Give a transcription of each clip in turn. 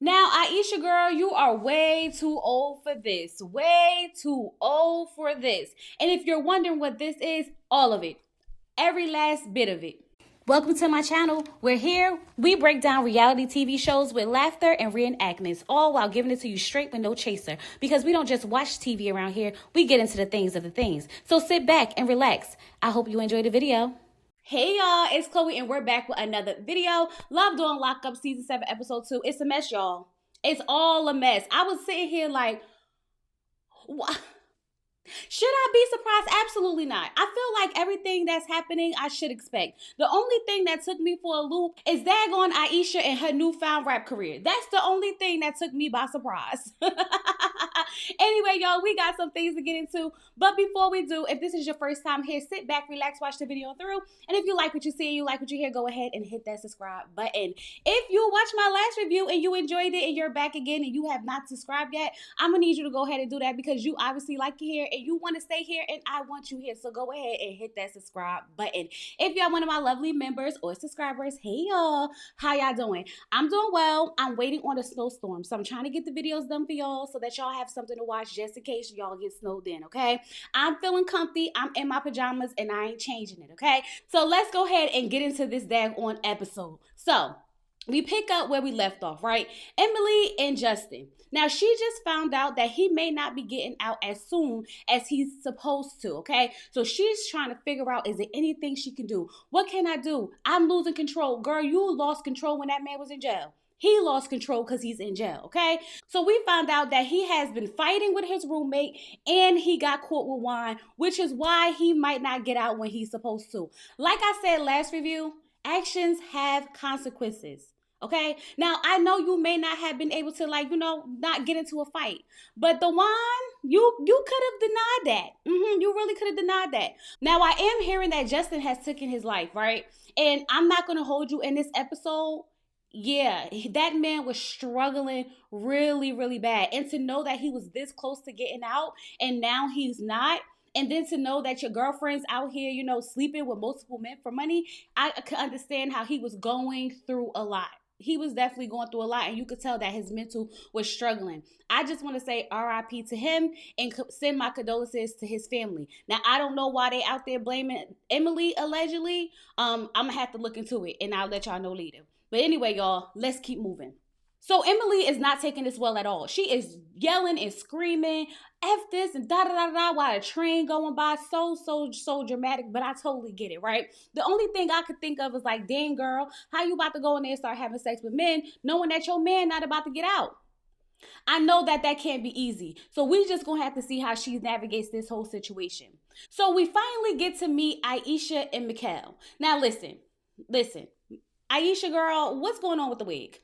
Now, Aisha girl, you are way too old for this. Way too old for this. And if you're wondering what this is, all of it. Every last bit of it. Welcome to my channel. We're here. We break down reality TV shows with laughter and reenactments, all while giving it to you straight with no chaser. Because we don't just watch TV around here, we get into the things of the things. So sit back and relax. I hope you enjoyed the video. Hey y'all, it's Chloe and we're back with another video. Love During Lockup Season 7 Episode 2. It's a mess, y'all. It's all a mess. I was sitting here like, what? Should I be surprised? Absolutely not. I feel like everything that's happening, I should expect. The only thing that took me for a loop is daggone Aisha and her newfound rap career. That's the only thing that took me by surprise. Anyway, y'all, we got some things to get into. But before we do, if this is your first time here, sit back, relax, watch the video through. And if you like what you see and you like what you hear, go ahead and hit that subscribe button. If you watched my last review and you enjoyed it and you're back again and you have not subscribed yet, I'm going to need you to go ahead and do that because you obviously like it here and you want to stay here and I want you here. So go ahead and hit that subscribe button. If y'all one of my lovely members or subscribers, hey y'all, how y'all doing? I'm doing well. I'm waiting on a snowstorm. So I'm trying to get the videos done for y'all so that y'all have something to watch just in case y'all get snowed in, okay? I'm feeling comfy. I'm in my pajamas and I ain't changing it, okay? So let's go ahead and get into this daggone episode. So we pick up where we left off, right? Emily and Justin. Now, she just found out that he may not be getting out as soon as he's supposed to, okay? So she's trying to figure out, is there anything she can do? What can I do? I'm losing control. Girl, you lost control when that man was in jail. He lost control because he's in jail, okay? So we found out that he has been fighting with his roommate and he got caught with wine, which is why he might not get out when he's supposed to. Like I said last review, actions have consequences. Okay, now I know you may not have been able to, like, not get into a fight, but the wine, you could have denied that. You really could have denied that. Now I am hearing that Justin has taken his life, right? And I'm not gonna hold you in this episode. Yeah, that man was struggling really, really bad, and to know that he was this close to getting out and now he's not. And then to know that your girlfriend's out here, sleeping with multiple men for money, I could understand how he was going through a lot. He was definitely going through a lot, and you could tell that his mental was struggling. I just want to say RIP to him and send my condolences to his family. Now, I don't know why they out there blaming Emily, allegedly. I'm going to have to look into it, and I'll let y'all know later. But anyway, y'all, let's keep moving. So Emily is not taking this well at all. She is yelling and screaming, F this and da-da-da-da while a train going by. So dramatic, but I totally get it, right? The only thing I could think of is like, dang girl, how you about to go in there and start having sex with men knowing that your man not about to get out? I know that can't be easy. So we just gonna have to see how she navigates this whole situation. So we finally get to meet Ayesha and Mikhael. Now listen. Ayesha girl, what's going on with the wig?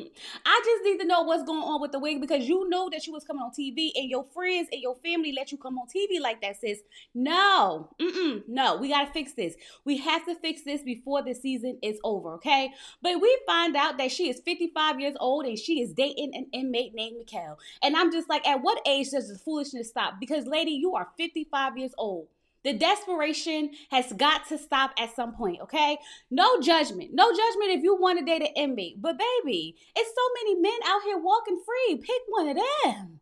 I just need to know what's going on with the wig because you know that you was coming on TV and your friends and your family let you come on TV like that, sis. No, no, we gotta fix this. We have to fix this before the season is over, okay? But we find out that she is 55 years old and she is dating an inmate named Mikhael. And I'm just like, at what age does the foolishness stop? Because lady, you are 55 years old. The desperation has got to stop at some point, okay? No judgment. No judgment if you want to date an inmate. But baby, it's so many men out here walking free. Pick one of them.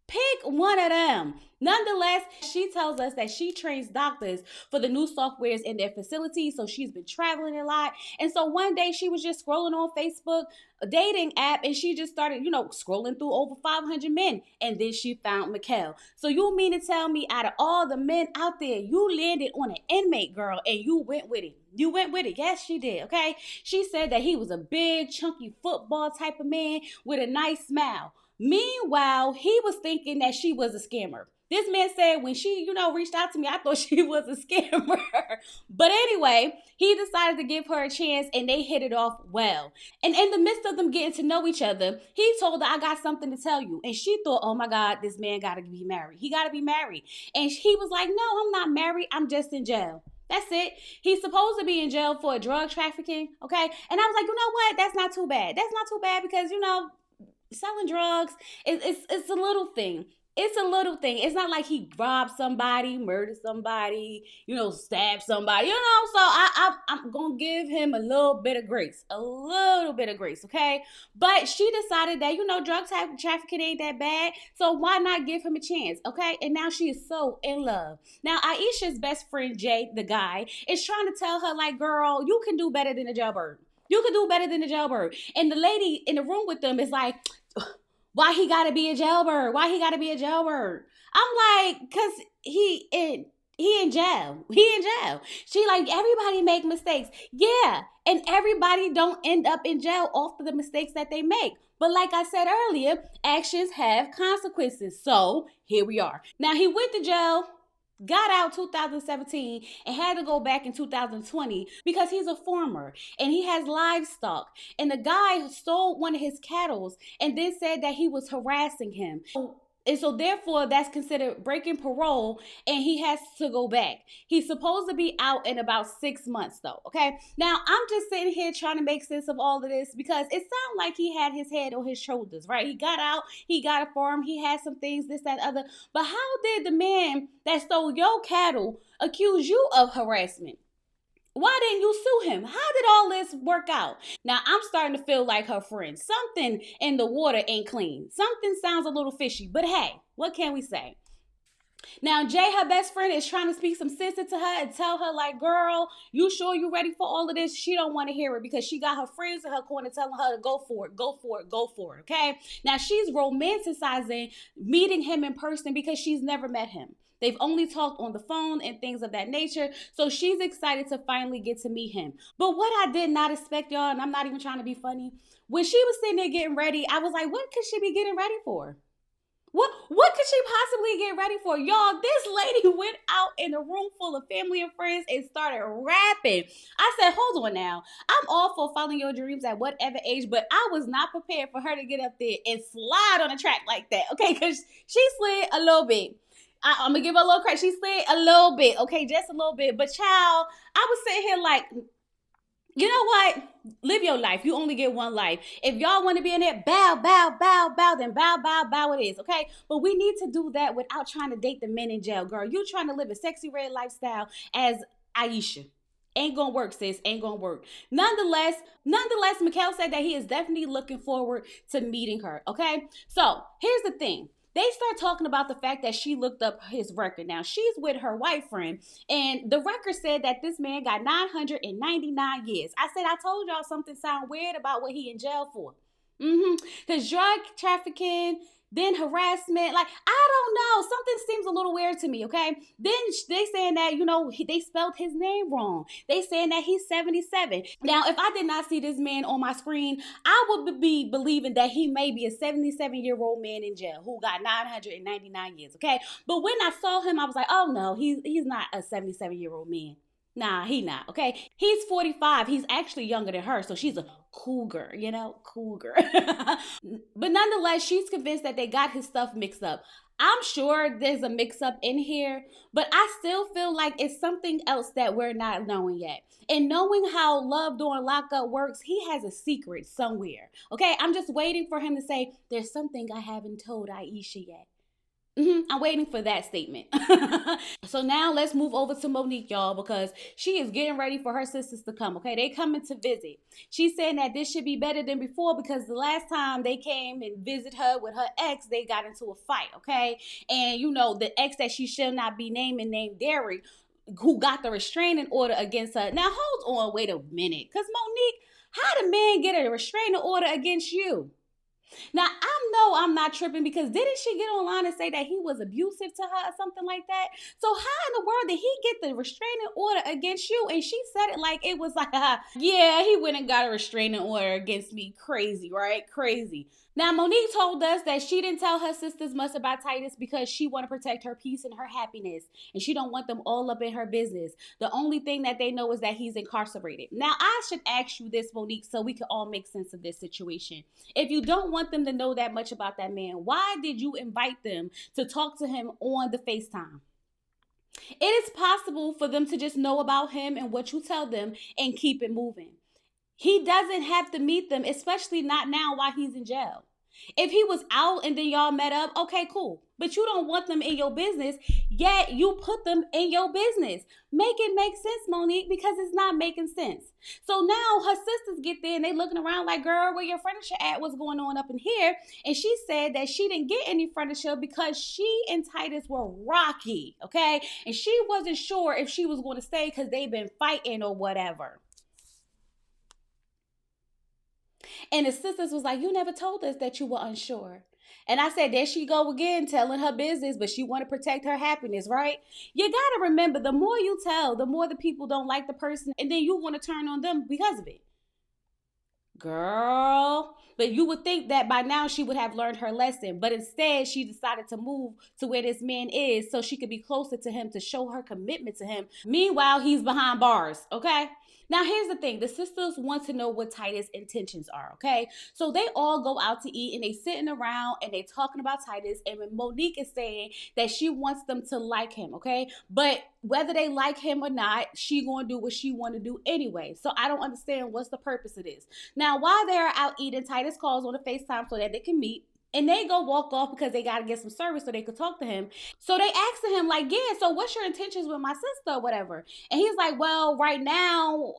Pick one of them. Nonetheless, she tells us that she trains doctors for the new softwares in their facility. So she's been traveling a lot. And so one day she was just scrolling on Facebook, a dating app, and she just started, scrolling through over 500 men. And then she found Mikhael. So you mean to tell me out of all the men out there, you landed on an inmate, girl, and you went with it. You went with it. Yes, she did. Okay. She said that he was a big, chunky football type of man with a nice smile. Meanwhile, he was thinking that she was a scammer. This man said when she, reached out to me, I thought she was a scammer. But anyway, he decided to give her a chance and they hit it off well. And in the midst of them getting to know each other, he told her, I got something to tell you. And she thought, oh my God, this man got to be married. He got to be married. And he was like, no, I'm not married. I'm just in jail. That's it. He's supposed to be in jail for drug trafficking. Okay. And I was like, you know what? That's not too bad. That's not too bad because, selling drugs, it's a little thing. It's a little thing. It's not like he robbed somebody, murdered somebody, stabbed somebody, So I'm gonna give him a little bit of grace, okay? But she decided that drug trafficking ain't that bad, so why not give him a chance, okay? And now she is so in love. Now Aisha's best friend Jay, the guy, is trying to tell her like, girl, you can do better than a jailbird. You can do better than a jailbird. And the lady in the room with them is like, why he gotta be a jailbird? Why he gotta be a jailbird? I'm like, cause he in jail. He in jail. She like, everybody make mistakes. Yeah. And everybody don't end up in jail off of the mistakes that they make. But like I said earlier, actions have consequences. So here we are. Now he went to jail, got out 2017 and had to go back in 2020 because he's a farmer and he has livestock, and the guy stole one of his cattle and then said that he was harassing him. And so therefore that's considered breaking parole and he has to go back. He's supposed to be out in about 6 months though, okay? Now I'm just sitting here trying to make sense of all of this because it sounded like he had his head on his shoulders, right? He got out, he got a farm, he had some things, this, that, other. But how did the man that stole your cattle accuse you of harassment? Why didn't you sue him? How did all this work out? Now, I'm starting to feel like her friend. Something in the water ain't clean. Something sounds a little fishy. But hey, what can we say? Now, Jay, her best friend, is trying to speak some sense into her and tell her, like, girl, you sure you ready for all of this? She don't want to hear it because she got her friends in her corner telling her to go for it, go for it, go for it, okay? Now, she's romanticizing meeting him in person because she's never met him. They've only talked on the phone and things of that nature. So she's excited to finally get to meet him. But what I did not expect, y'all, and I'm not even trying to be funny, when she was sitting there getting ready, I was like, what could she be getting ready for? What could she possibly get ready for? Y'all, this lady went out in a room full of family and friends and started rapping. I said, hold on now. I'm all for following your dreams at whatever age, but I was not prepared for her to get up there and slide on a track like that, okay? Because she slid a little bit. I'm going to give her a little credit. She slid a little bit, okay? Just a little bit. But child, I was sitting here like, you know what? Live your life. You only get one life. If y'all want to be in it, bow, bow, bow, bow, then bow, bow, bow it is, okay? But we need to do that without trying to date the men in jail, girl. You trying to live a sexy red lifestyle as Aisha. Ain't gonna work, sis. Ain't gonna work. Nonetheless, Mikhael said that he is definitely looking forward to meeting her, okay? So, here's the thing. They start talking about the fact that she looked up his record. Now, she's with her white friend, and the record said that this man got 999 years. I said, I told y'all something sound weird about what he in jail for. Because drug trafficking, then harassment, like, I don't know. Something seems a little weird to me, okay? Then they saying that, they spelled his name wrong. They saying that he's 77. Now, if I did not see this man on my screen, I would be believing that he may be a 77-year-old man in jail who got 999 years, okay? But when I saw him, I was like, oh, no, he's not a 77-year-old man. Nah, he not, okay? He's 45. He's actually younger than her, so she's a cougar, cougar. But nonetheless, she's convinced that they got his stuff mixed up. I'm sure there's a mix-up in here, but I still feel like it's something else that we're not knowing yet. And knowing how Love During Lockup works, he has a secret somewhere, okay? I'm just waiting for him to say, there's something I haven't told Aisha yet. I'm waiting for that statement. So now let's move over to Monique, y'all, because she is getting ready for her sisters to come, okay? They coming to visit. She's saying that this should be better than before because the last time they came and visit her with her ex, they got into a fight, okay? And, the ex that she shall not be named Derek, who got the restraining order against her. Now, hold on, wait a minute. Because Monique, how did man get a restraining order against you? Now, I know I'm not tripping because didn't she get online and say that he was abusive to her or something like that? So how in the world did he get the restraining order against you? And she said it like it was like, yeah, he went and got a restraining order against me. Crazy, right? Crazy. Now, Monique told us that she didn't tell her sisters much about Titus because she want to protect her peace and her happiness. And she don't want them all up in her business. The only thing that they know is that he's incarcerated. Now, I should ask you this, Monique, so we can all make sense of this situation. If you don't want them to know that much about that man, why did you invite them to talk to him on the FaceTime? It is possible for them to just know about him and what you tell them and keep it moving. He doesn't have to meet them, especially not now while he's in jail. If he was out and then y'all met up, okay, cool. But you don't want them in your business, yet you put them in your business. Make it make sense, Monique, because it's not making sense. So now her sisters get there and they looking around like, girl, where your furniture at? What's going on up in here? And she said that she didn't get any furniture because she and Titus were rocky, okay? And she wasn't sure if she was going to stay because they've been fighting or whatever. And the sisters was like, you never told us that you were unsure. And I said, there she go again, telling her business, but she want to protect her happiness, right? You got to remember, the more you tell, the more the people don't like the person, and then you want to turn on them because of it. Girl. But you would think that by now she would have learned her lesson. But instead, she decided to move to where this man is so she could be closer to him, to show her commitment to him. Meanwhile, he's behind bars, okay? Now, here's the thing. The sisters want to know what Titus' intentions are, okay? So they all go out to eat and they sitting around and they talking about Titus. And when Monique is saying that she wants them to like him, okay? But whether they like him or not, she gonna do what she want to do anyway. So I don't understand what's the purpose of this. Now, while they're out eating, Titus calls on a FaceTime so that they can meet. And they go walk off because they got to get some service so they could talk to him. So they asked him, like, yeah, so what's your intentions with my sister or whatever? And he's like, well, right now,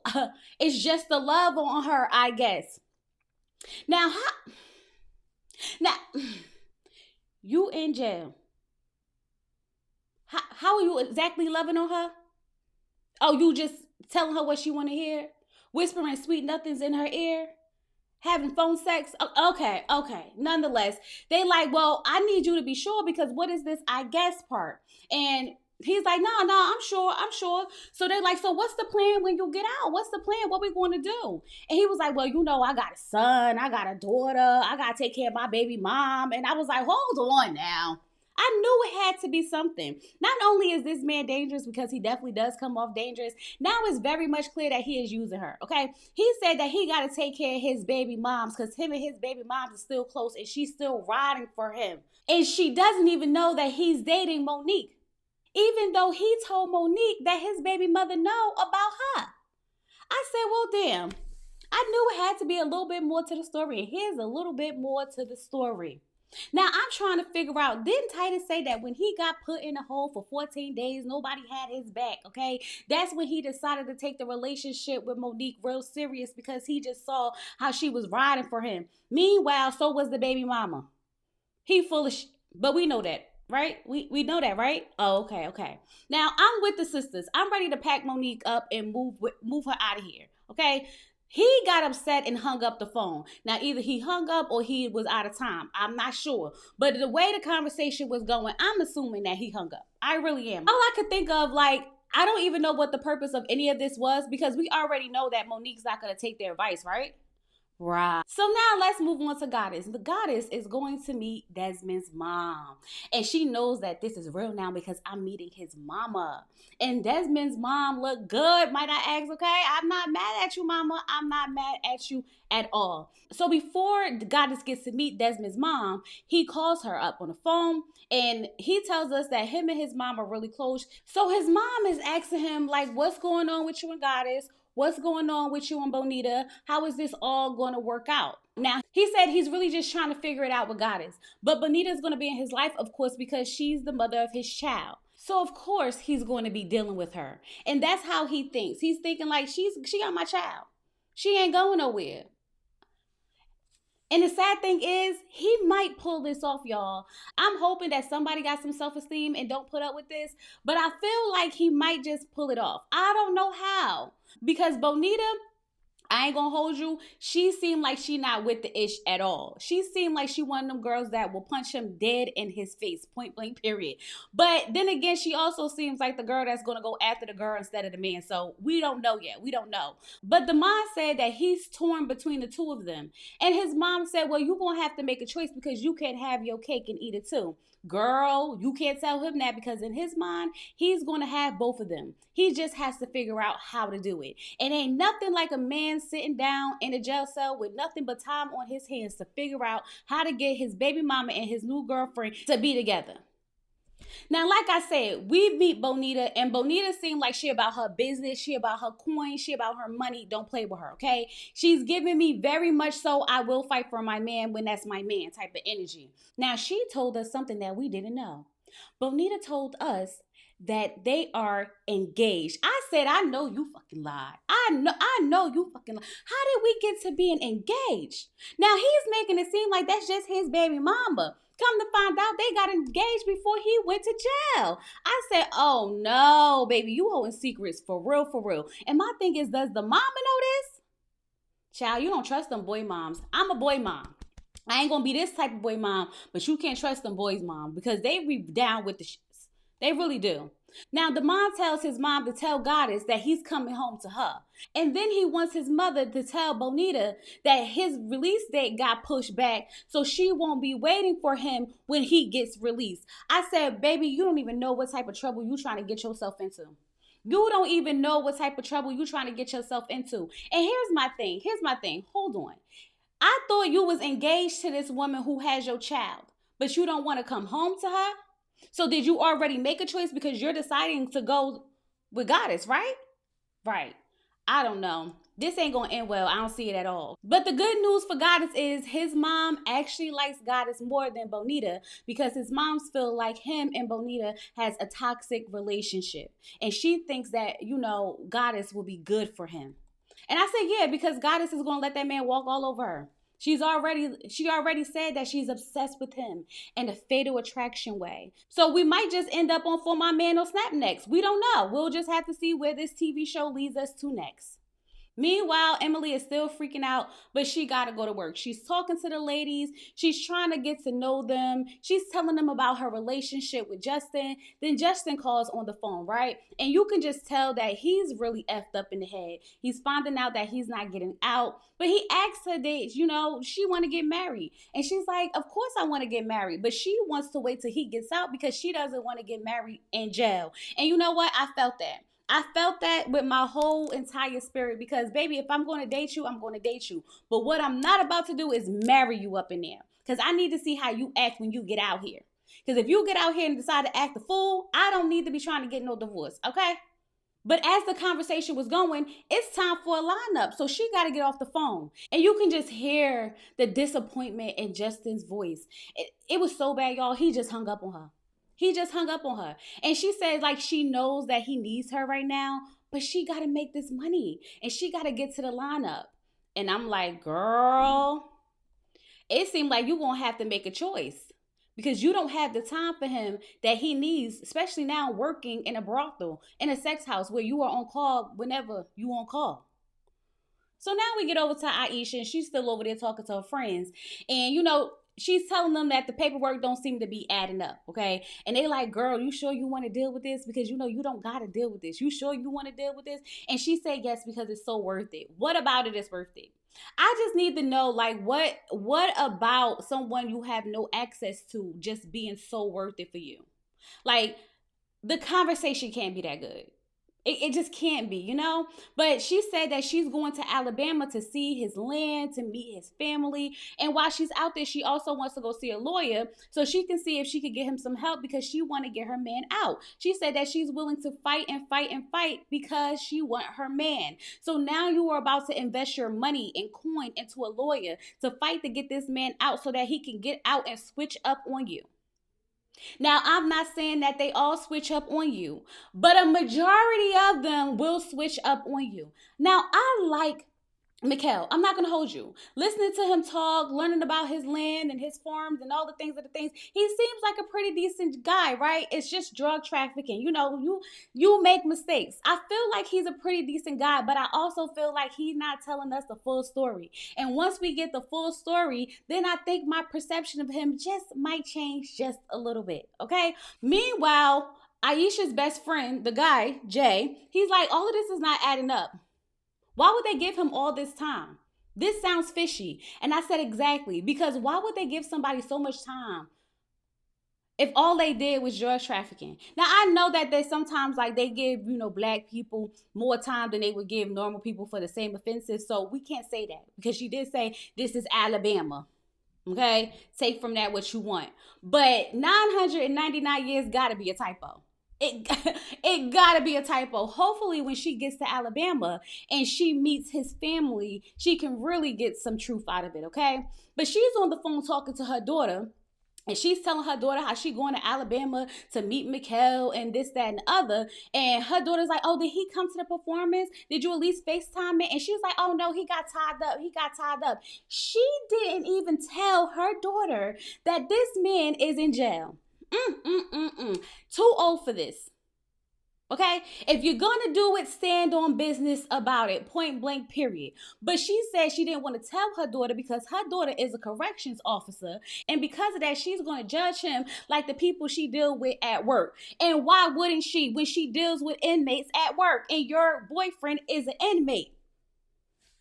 it's just the love on her, I guess. Now, you in jail. How are you exactly loving on her? Oh, you just telling her what she want to hear? Whispering sweet nothings in her ear? Having phone sex? Okay. Nonetheless, they like, well, I need you to be sure because what is this I guess part? And he's like, no, I'm sure. So they're like, so what's the plan when you get out? What's the plan? What we going to do? And he was like, well, I got a son, I got a daughter, I got to take care of my baby mom. And I was like, hold on now. I knew it had to be something. Not only is this man dangerous because he definitely does come off dangerous, now it's very much clear that he is using her, okay? He said that he got to take care of his baby moms because him and his baby moms are still close and she's still riding for him. And she doesn't even know that he's dating Monique, even though he told Monique that his baby mother know about her. I said, well, damn. I knew it had to be a little bit more to the story, and here's a little bit more to the story. Now, I'm trying to figure out, didn't Titus say that when he got put in a hole for 14 days, nobody had his back, okay? That's when he decided to take the relationship with Monique real serious because he just saw how she was riding for him. Meanwhile, so was the baby mama. He full of but we know that, right? We know that, right? Oh, okay. Now, I'm with the sisters. I'm ready to pack Monique up and move her out of here, okay? He got upset and hung up the phone. Now, either he hung up or he was out of time. I'm not sure. But the way the conversation was going, I'm assuming that he hung up. I really am. All I could think of, like, I don't even know what the purpose of any of this was because we already know that Monique's not going to take their advice, right? Right. So now let's move on to Goddess. The Goddess is going to meet Desmond's mom. And she knows that this is real now because I'm meeting his mama. And Desmond's mom look good, might I ask, okay? I'm not mad at you, mama. I'm not mad at you at all. So before the Goddess gets to meet Desmond's mom, he calls her up on the phone and he tells us that him and his mom are really close. So his mom is asking him, like, what's going on with you and Goddess? What's going on with you and Bonita? How is this all going to work out? Now, he said he's really just trying to figure it out with Goddess. But Bonita's going to be in his life, of course, because she's the mother of his child. So, of course, he's going to be dealing with her. And that's how he thinks. He's thinking like, she got my child. She ain't going nowhere. And the sad thing is, he might pull this off, y'all. I'm hoping that somebody got some self-esteem and don't put up with this. But I feel like he might just pull it off. I don't know how. Because Bonita, I ain't gonna hold you, she seemed like she not with the ish at all. She seemed like she one of them girls that will punch him dead in his face, point blank, period. But then again, she also seems like the girl that's gonna go after the girl instead of the man. So we don't know yet. We don't know. But the mom said that he's torn between the two of them. And his mom said, well, you're gonna have to make a choice because you can't have your cake and eat it too. Girl, you can't tell him that because in his mind, he's going to have both of them. He just has to figure out how to do it. And ain't nothing like a man sitting down in a jail cell with nothing but time on his hands to figure out how to get his baby mama and his new girlfriend to be together. Now, like I said, we meet Bonita, and Bonita seemed like she about her business, she about her coin, she about her money. Don't play with her, okay? She's giving me very much so I will fight for my man when that's my man type of energy. Now, she told us something that we didn't know. Bonita told us that they are engaged. I said, I know you fucking lied. I know you fucking lied. How did we get to being engaged? Now he's making it seem like that's just his baby mama. Come to find out, they got engaged before he went to jail. I said, oh no, baby, you holding secrets for real, for real. And my thing is, does the mama know this? Child, you don't trust them boy moms. I'm a boy mom. I ain't gonna be this type of boy mom, but you can't trust them boys' mom because they be down with the shits. They really do. Now, the mom tells his mom to tell Goddess that he's coming home to her. And then he wants his mother to tell Bonita that his release date got pushed back so she won't be waiting for him when he gets released. I said, baby, you don't even know what type of trouble you trying to get yourself into. You don't even know what type of trouble you trying to get yourself into. And here's my thing. Hold on. I thought you was engaged to this woman who has your child, but you don't want to come home to her? So did you already make a choice because you're deciding to go with Goddess, right? Right. I don't know. This ain't gonna end well. I don't see it at all. But the good news for Goddess is his mom actually likes Goddess more than Bonita because his moms feel like him and Bonita has a toxic relationship. And she thinks that, Goddess will be good for him. And I said, yeah, because Goddess is gonna let that man walk all over her. She already said that she's obsessed with him in a fatal attraction way. So we might just end up on For My Man or Snap next. We don't know. We'll just have to see where this TV show leads us to next. Meanwhile, Emily is still freaking out, but she got to go to work. She's talking to the ladies. She's trying to get to know them. She's telling them about her relationship with Justin. Then Justin calls on the phone, right? And you can just tell that he's really effed up in the head. He's finding out that he's not getting out. But he asks her that, she want to get married. And she's like, of course I want to get married. But she wants to wait till he gets out because she doesn't want to get married in jail. And you know what? I felt that. I felt that with my whole entire spirit because, baby, if I'm going to date you, I'm going to date you. But what I'm not about to do is marry you up in there because I need to see how you act when you get out here. Because if you get out here and decide to act a fool, I don't need to be trying to get no divorce, okay? But as the conversation was going, it's time for a lineup. So she got to get off the phone. And you can just hear the disappointment in Justin's voice. It was so bad, y'all. He just hung up on her. And she says like she knows that he needs her right now, but she got to make this money and she got to get to the lineup. And I'm like, girl, it seemed like you're going to have to make a choice because you don't have the time for him that he needs, especially now working in a brothel, in a sex house where you are on call whenever you on call. So now we get over to Aisha and she's still over there talking to her friends. And, she's telling them that the paperwork don't seem to be adding up, okay? And they like, girl, you sure you want to deal with this? Because, you don't got to deal with this. You sure you want to deal with this? And she said yes because it's so worth it. What about it is worth it? I just need to know, like, what about someone you have no access to just being so worth it for you? Like, the conversation can't be that good. It just can't be, But she said that she's going to Alabama to see his land, to meet his family. And while she's out there, she also wants to go see a lawyer so she can see if she could get him some help because she want to get her man out. She said that she's willing to fight and fight and fight because she want her man. So now you are about to invest your money and coin into a lawyer to fight to get this man out so that he can get out and switch up on you. Now, I'm not saying that they all switch up on you, but a majority of them will switch up on you. Now, I like Mikhael. I'm not going to hold you. Listening to him talk, learning about his land and his farms and all the things, he seems like a pretty decent guy, right? It's just drug trafficking. You make mistakes. I feel like he's a pretty decent guy, but I also feel like he's not telling us the full story. And once we get the full story, then I think my perception of him just might change just a little bit, okay? Meanwhile, Aisha's best friend, the guy, Jay, he's like, all of this is not adding up. Why would they give him all this time? This sounds fishy. And I said exactly, because why would they give somebody so much time if all they did was drug trafficking? Now, I know that they sometimes they give, black people more time than they would give normal people for the same offenses. So we can't say that because she did say this is Alabama. Okay? Take from that what you want. But 999 years gotta be a typo. It, it gotta be a typo. Hopefully, when she gets to Alabama and she meets his family, she can really get some truth out of it, okay? But she's on the phone talking to her daughter, and she's telling her daughter how she going to Alabama to meet Mikhael and this, that, and the other. And her daughter's like, oh, did he come to the performance? Did you at least FaceTime it? And she's like, oh, no, he got tied up. He got tied up. She didn't even tell her daughter that this man is in jail. Too old for this. Okay? If you're gonna do it, stand on business about it. Point blank, period. But she said she didn't want to tell her daughter because her daughter is a corrections officer. And because of that, she's gonna judge him like the people she deal with at work. And why wouldn't she when she deals with inmates at work and your boyfriend is an inmate?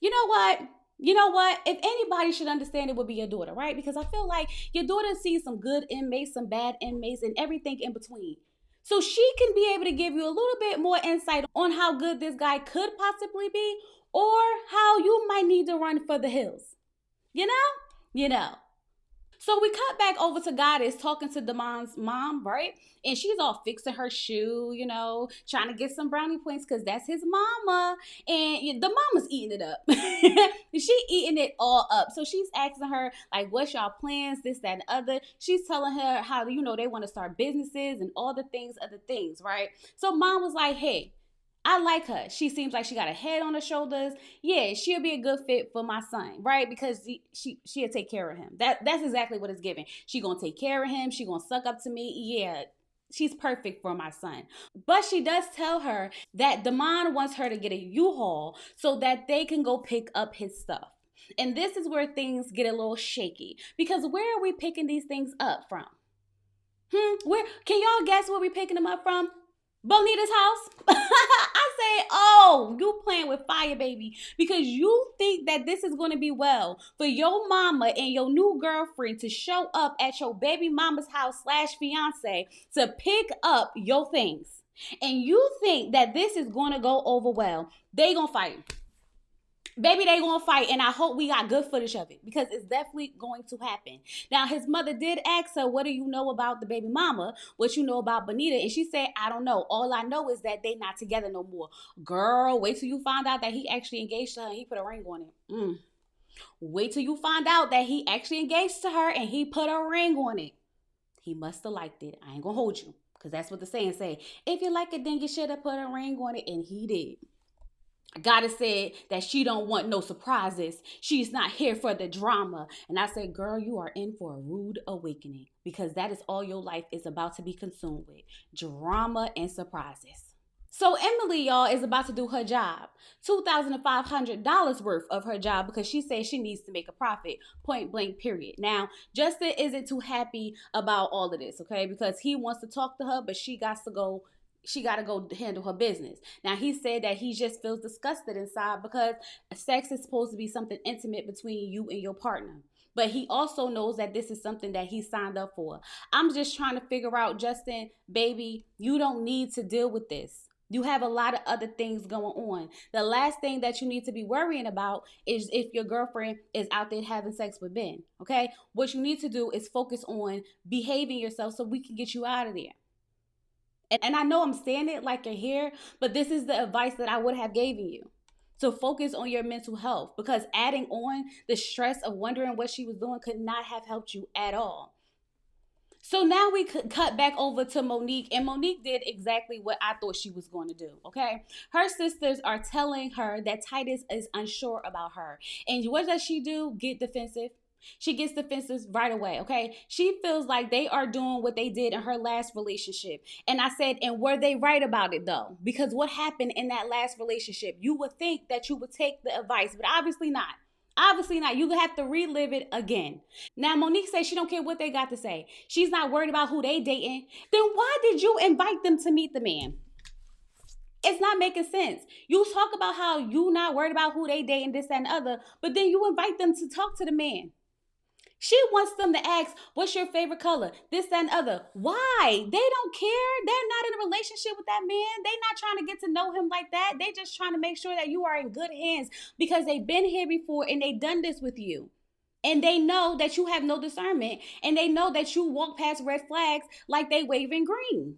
You know what? You know what? If anybody should understand, it would be your daughter, right? Because I feel like your daughter sees some good inmates, some bad inmates, and everything in between. So she can be able to give you a little bit more insight on how good this guy could possibly be or how you might need to run for the hills. You know? You know. So we cut back over to Goddess talking to Damond's mom, right? And she's all fixing her shoe, you know, trying to get some brownie points because that's his mama. And the mama's eating it up. She eating it all up. So she's asking her, like, what's y'all plans, this, that, and the other. She's telling her how, you know, they want to start businesses and all the things, other things, right? So mom was like, hey, I like her. She seems like she got a head on her shoulders. Yeah, she'll be a good fit for my son, right? Because she'll take care of him. That's exactly what it's giving. She gonna take care of him. She gonna suck up to me. Yeah, she's perfect for my son. But she does tell her that Damond wants her to get a U-Haul so that they can go pick up his stuff. And this is where things get a little shaky because where are we picking these things up from? Where can y'all guess where we picking them up from? Bonita's house. I say, oh, you playing with fire, baby, because you think that this is going to be well for your mama and your new girlfriend to show up at your baby mama's house / fiance to pick up your things. And you think that this is going to go over well. They going to fight. Baby, they gonna fight, and I hope we got good footage of it because it's definitely going to happen. Now, his mother did ask her, what do you know about the baby mama? What you know about Bonita? And she said, I don't know. All I know is that they not together no more. Girl, wait till you find out that he actually engaged to her and he put a ring on it. Wait till you find out that he actually engaged to her and he put a ring on it. He must have liked it. I ain't gonna hold you because that's what the saying say. If you like it, then you should have put a ring on it, and he did. Goddess said that she don't want no surprises. She's not here for the drama. And I said, girl, you are in for a rude awakening because that is all your life is about to be consumed with. Drama and surprises. So Emily, y'all, is about to do her job. $2,500 worth of her job because she says she needs to make a profit. Point blank, period. Now, Justin isn't too happy about all of this, okay? Because he wants to talk to her, but she got to go handle her business. Now, he said that he just feels disgusted inside because sex is supposed to be something intimate between you and your partner. But he also knows that this is something that he signed up for. I'm just trying to figure out, Justin, baby, you don't need to deal with this. You have a lot of other things going on. The last thing that you need to be worrying about is if your girlfriend is out there having sex with Ben, okay? What you need to do is focus on behaving yourself so we can get you out of there. And I know I'm saying it like you're here, but this is the advice that I would have given you. So focus on your mental health because adding on the stress of wondering what she was doing could not have helped you at all. So now we could cut back over to Monique, and Monique did exactly what I thought she was going to do, okay? Her sisters are telling her that Titus is unsure about her. And what does she do? Get defensive. She gets defensive right away, okay? She feels like they are doing what they did in her last relationship. And I said, and were they right about it though? Because what happened in that last relationship? You would think that you would take the advice, but obviously not. Obviously not. You have to relive it again. Now, Monique says she don't care what they got to say. She's not worried about who they dating. Then why did you invite them to meet the man? It's not making sense. You talk about how you not worried about who they dating, this, that, and other, but then you invite them to talk to the man. She wants them to ask, what's your favorite color? This, that, and other. Why? They don't care. They're not in a relationship with that man. They're not trying to get to know him like that. They're just trying to make sure that you are in good hands because they've been here before and they've done this with you. And they know that you have no discernment, and they know that you walk past red flags like they waving green.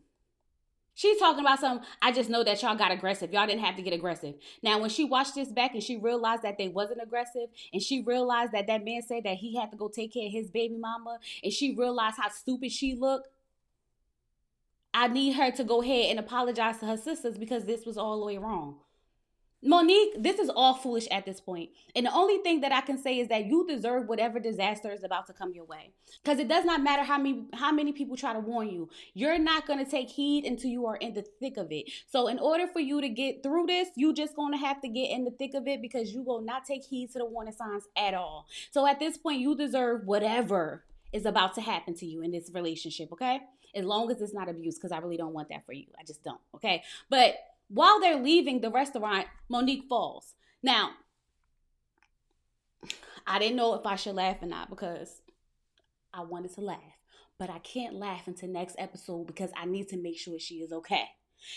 She's talking about some, I just know that y'all got aggressive. Y'all didn't have to get aggressive. Now, when she watched this back and she realized that they wasn't aggressive, and she realized that that man said that he had to go take care of his baby mama, and she realized how stupid she looked, I need her to go ahead and apologize to her sisters because this was all the way wrong. Monique, this is all foolish at this point. And the only thing that I can say is that you deserve whatever disaster is about to come your way. Because it does not matter how many people try to warn you. You're not going to take heed until you are in the thick of it. So in order for you to get through this, you just going to have to get in the thick of it, because you will not take heed to the warning signs at all. So at this point, you deserve whatever is about to happen to you in this relationship, okay? As long as it's not abuse, because I really don't want that for you. I just don't, okay? But while they're leaving the restaurant, Monique falls. Now, I didn't know if I should laugh or not because I wanted to laugh. But I can't laugh until next episode because I need to make sure she is okay.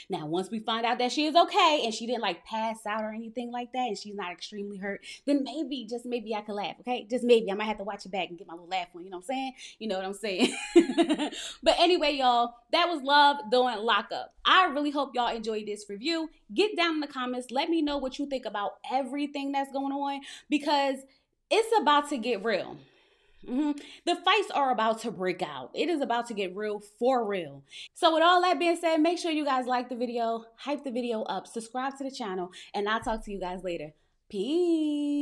Now, once we find out that she is okay and she didn't like pass out or anything like that and she's not extremely hurt, then maybe, just maybe I could laugh, okay? Just maybe. I might have to watch it back and get my little laugh on, you know what I'm saying? You know what I'm saying? But anyway, y'all, that was Love During Lockup. I really hope y'all enjoyed this review. Get down in the comments. Let me know what you think about everything that's going on, because it's about to get real. The fights are about to break out. It is about to get real for real. So with all that being said, make sure you guys like the video, hype the video up, subscribe to the channel, and I'll talk to you guys later. Peace.